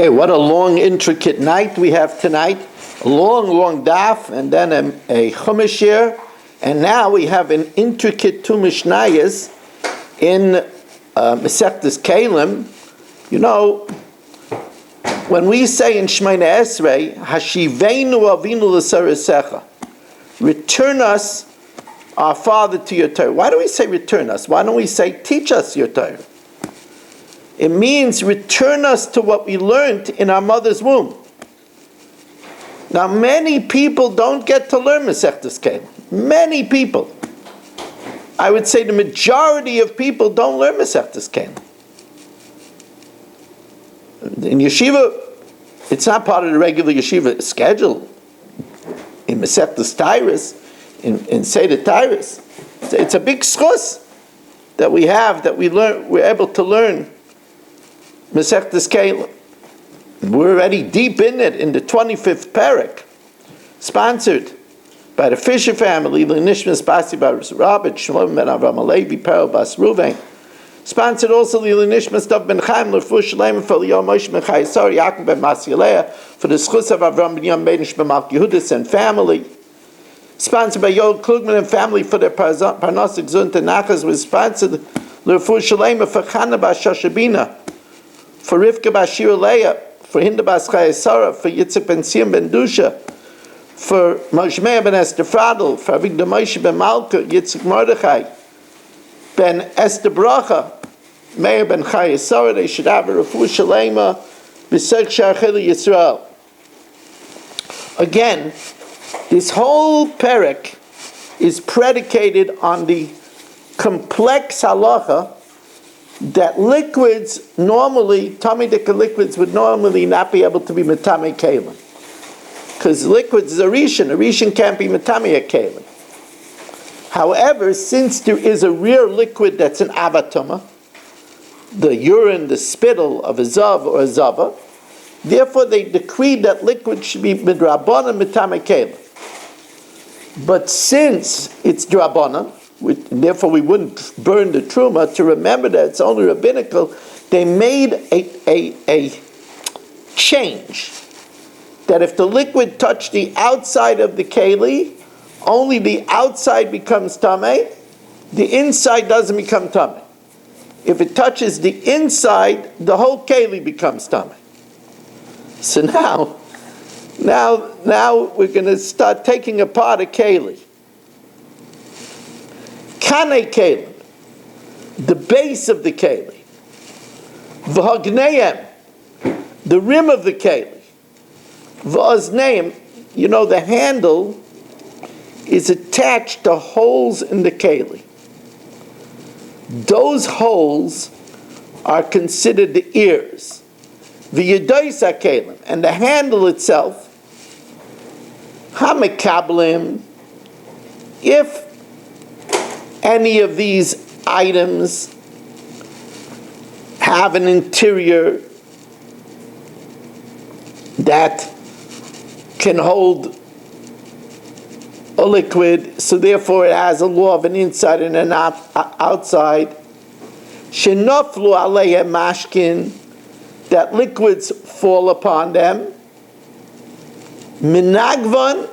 Okay, what a long, intricate night we have tonight. A long, long daf, and then a chumash here. And now we have an intricate two mishnayos in Masechtas Kailim. You know, when we say in Shemona Esrei, Hashiveinu avinu l'sarasecha, return us, our Father, to your Torah. Why do we say return us? Why don't we say teach us your Torah? It means return us to what we learned in our mother's womb. Now, many people don't get to learn Masechtas Kailim. Many people. I would say the majority of people don't learn Masechtas Kailim. In yeshiva, it's not part of the regular yeshiva schedule. In Masechtas Tyrus, in Seder Tyrus, it's a big schus that we have, that we're able to learn Masechtas Kailim. We're already deep in it, in the 25th parak, sponsored by the Fisher family, L'nishmas Basi Bar Rabbi Shlomo ben Avram Alevi Perel Bas Ruvain. Sponsored also L'nishmas Dov ben Chaim L'fu Shalem for Yomis ben Chayesar Yaakov ben Masialea for the schus of Avram ben Yom ben Shbemal Yehudis and family. Sponsored by Yoel Klugman and family for their Parnasik Zunt and Nachas. Was sponsored L'fu Shalem for Chana Bas Shashabina, for Rivka Bas Shira Leah, for Hinda Bas Chayesara, for Yitzhak ben Siyam ben Dusha, for Moshe ben Esther Fradel, for Avigdor Moshe ben Malka, Yitzhak Mordechai, ben Esther Bracha, Meir ben Chayesara. They should have a refuah shalema b'seg sha'achili Yisrael. Again, this whole parak is predicated on the complex halacha that liquids normally, Tamidika liquids would normally not be able to be Metame Kailim. Because liquids is a Rishon can't be Metame a Kailim. However, since there is a rare liquid that's an Avatuma, the urine, the spittle of a Zav or a Zava, therefore they decreed that liquid should be Midrabana Metame Kailim. But since it's Drabana, therefore we wouldn't burn the truma, to remember that it's only rabbinical, they made a change that if the liquid touched the outside of the keli, only the outside becomes tameh, the inside doesn't become tameh. If it touches the inside, the whole keli becomes tameh. So now we're going to start taking apart a keli. Kanei Kailim, the base of the Kailim, V'hagneim, the rim of the Kailim, V'azneim, you know, the handle is attached to holes in the Kailim. Those holes are considered the ears. V'yedois HaKailim, and the handle itself, Hamekablim, if any of these items have an interior that can hold a liquid, so therefore it has a law of an inside and an outside. Shenoflu aleihem mashkin, that liquids fall upon them. Minagvan,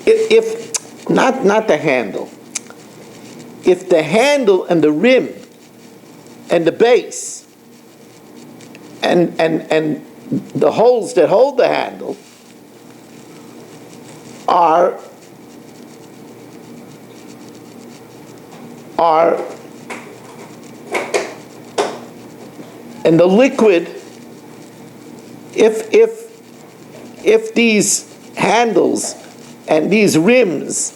if not the handle, if the handle and the rim and the base and the holes that hold the handle are and the liquid, if these handles and these rims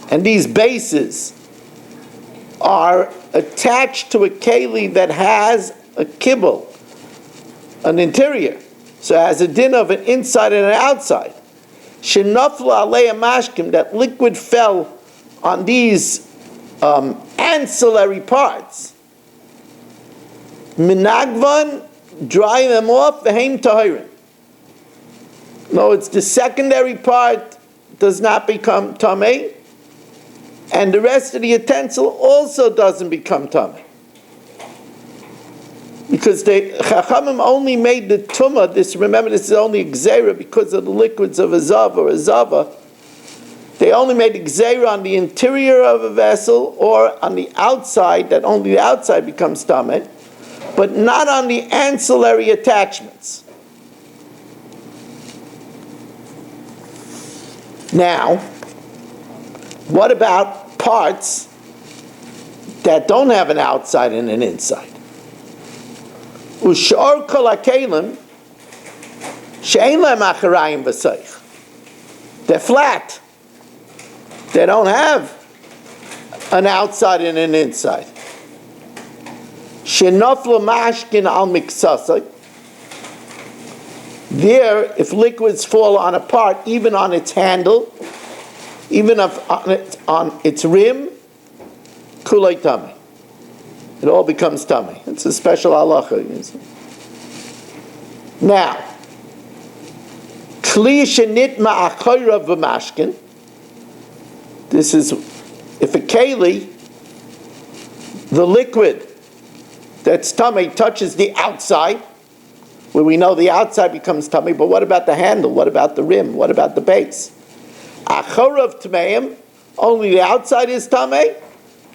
and these bases are attached to a keli that has a kibble, an interior, so it has a din of an inside and an outside. Shenafla alei mashkim, that liquid fell on these ancillary parts. Minagvan, dry them off, v'heim tahirin. No, it's the secondary part does not become tamei, and the rest of the utensil also doesn't become tummy. Because the Chachamim only made the tumah, remember this is only gzeira because of the liquids of a zav or a zava. They only made gzeira on the interior of a vessel or on the outside, that only the outside becomes tumah, but not on the ancillary attachments. Now, what about parts that don't have an outside and an inside? Ushar kol hakeilim she'ein lehem acharayim v'seich. They're flat. They don't have an outside and an inside. She'nofla mashkin al miksasai. There, if liquids fall on a part, even on its handle, even on its rim, kulei tummy. It all becomes tummy. It's a special halacha. Now, kli shenit ma'achayra v'mashkin. This is, if a keli, the liquid that's tummy touches the outside, where we know the outside becomes tummy, but what about the handle? What about the rim? What about the base? Achorav tmeim, only the outside is tummy.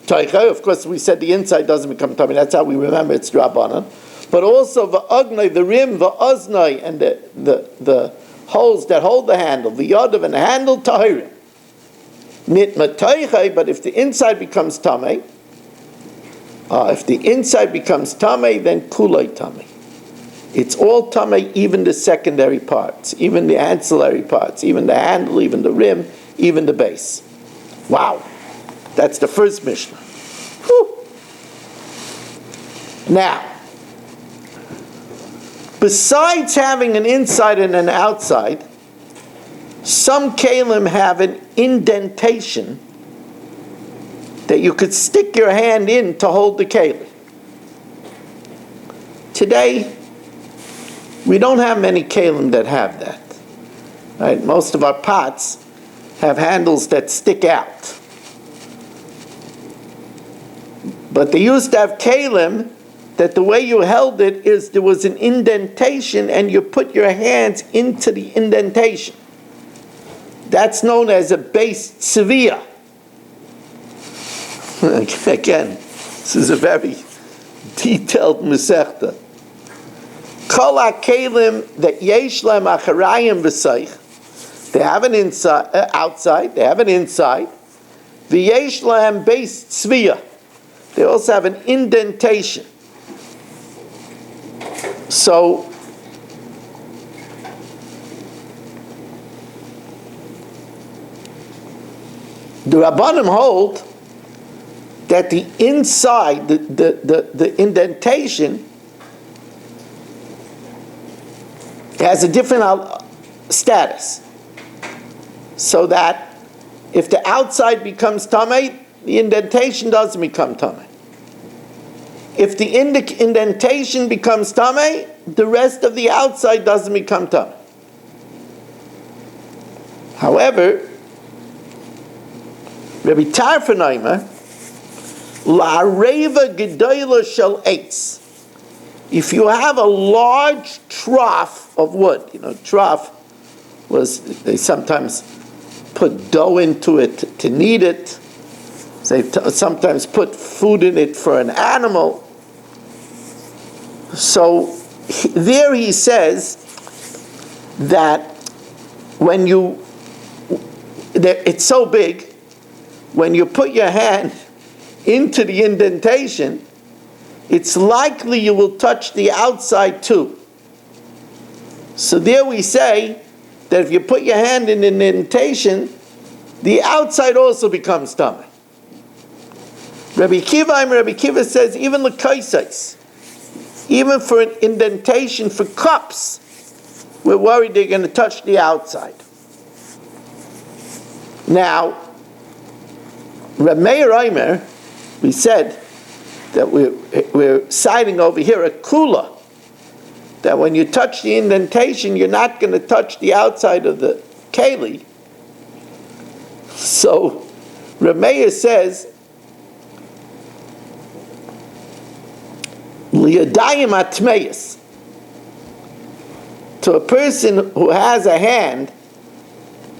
Of course, we said the inside doesn't become tummy. That's how we remember it's drabanan. But also the ugnai, the rim, the oznai, and the holes that hold the handle, the yodav and the handle, tahirim. Nitma taichai, but if the inside becomes tummy, then kulai tummy. It's all tummy, even the secondary parts, even the ancillary parts, even the handle, even the rim, even the base. Wow. That's the first Mishnah. Whew. Now, besides having an inside and an outside, some Kailim have an indentation that you could stick your hand in to hold the Kailim. Today, we don't have many Kailim that have that. Right? Most of our pots have handles that stick out. But they used to have Kailim that the way you held it is there was an indentation and you put your hands into the indentation. That's known as a base tziviyah. Again, this is a very detailed mesechta. Kol ha-keilim that yesh lehem acharayim v'seich, they have an inside, outside, they have an inside. V'yesh lehem base tziviyah, they also have an indentation. So, the Rabbanim hold that the inside, the indentation, has a different status. So that if the outside becomes tamei, the indentation doesn't become tamei. If the indentation becomes tamei, the rest of the outside doesn't become tamei. However, Rabbi Tarfanaimer, la'areva gedola shel eitz. If you have a large trough of wood, trough was, they sometimes put dough into it to knead it. They sometimes put food in it for an animal. So there he says that when it's so big, when you put your hand into the indentation, it's likely you will touch the outside too. So there we say that if you put your hand in an indentation, the outside also becomes tummy. Rabbi Kiva says even the kaisais, even for an indentation for cups, we're worried they're going to touch the outside. Now, Reb Meir Omer, we said that we're citing over here a kula, that when you touch the indentation, you're not going to touch the outside of the keli. So Reb Meir says, Liyadayim atmeis, to a person who has a hand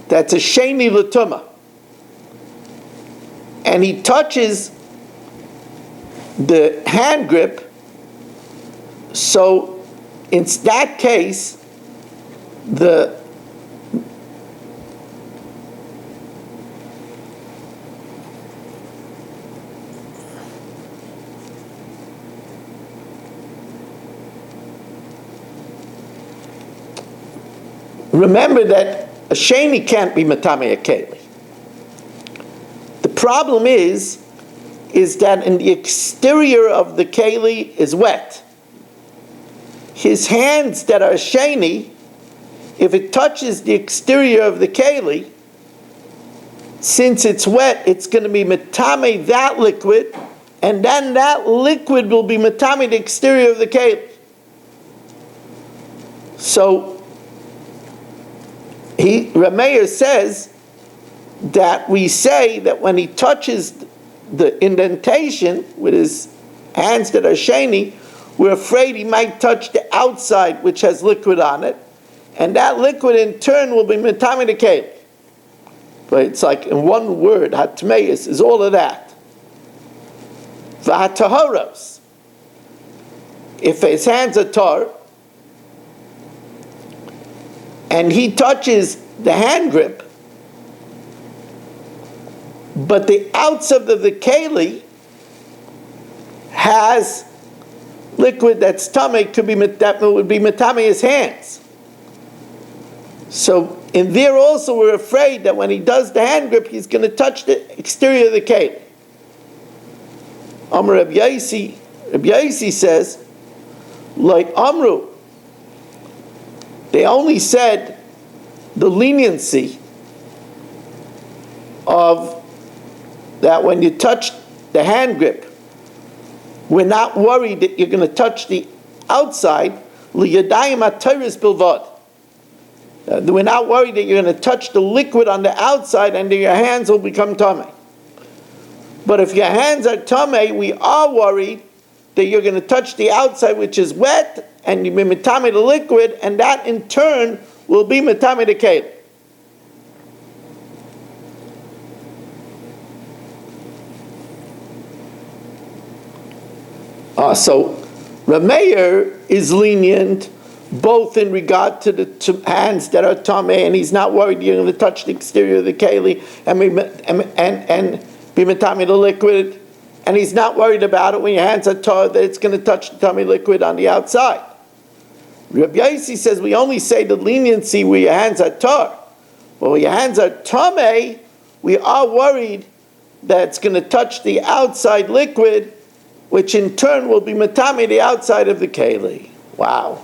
that's a sheni l'tumah, and he touches the hand grip, so in that case, remember that a sheni can't be matame a keli. The problem is that in the exterior of the keli is wet. His hands that are sheni, if it touches the exterior of the keli, since it's wet, it's going to be matame that liquid, and then that liquid will be matame the exterior of the keli. So Reb Meir says that we say that when he touches the indentation with his hands that are sheni, we're afraid he might touch the outside which has liquid on it, and that liquid in turn will be metame the keli. But it's like in one word, hatmeis is all of that. V'hatahoros, if his hands are tar, and he touches the hand grip, but the outside of the keli has liquid that's tummy, that would be matame his hands. So in there also we're afraid that when he does the hand grip, he's going to touch the exterior of the keli. Amr Reb Yosi says, like Amru, they only said the leniency of that when you touch the hand grip, we're not worried that you're going to touch the outside. Liyadayim atayris bilvad. We're not worried that you're going to touch the liquid on the outside and then your hands will become tamei. But if your hands are tamei, we are worried that you're going to touch the outside which is wet and you be metame the liquid, and that in turn will be metame the keli. So Reb Meir is lenient both in regard to the hands that are tamei, and he's not worried you're going to touch the exterior of the keli and be metame the liquid, and he's not worried about it when your hands are tar that it's going to touch the tummy liquid on the outside. Rabbi Yosi says we only say the leniency where your hands are tar. But when your hands are tamei, we are worried that it's going to touch the outside liquid, which in turn will be matame the outside of the keli. Wow.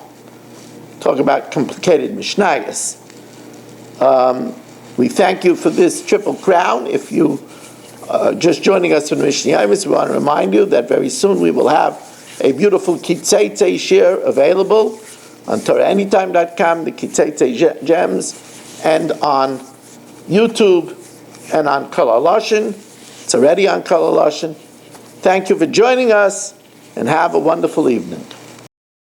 Talk about complicated mishnayos. We thank you for this triple crown. If you just joining us from Mishna Yomis, we want to remind you that very soon we will have a beautiful Kitzeitze shir available on TorahAnytime.com, the Kitzeitze gems, and on YouTube and on Kol HaLashon. It's already on Kol HaLashon. Thank you for joining us, and have a wonderful evening.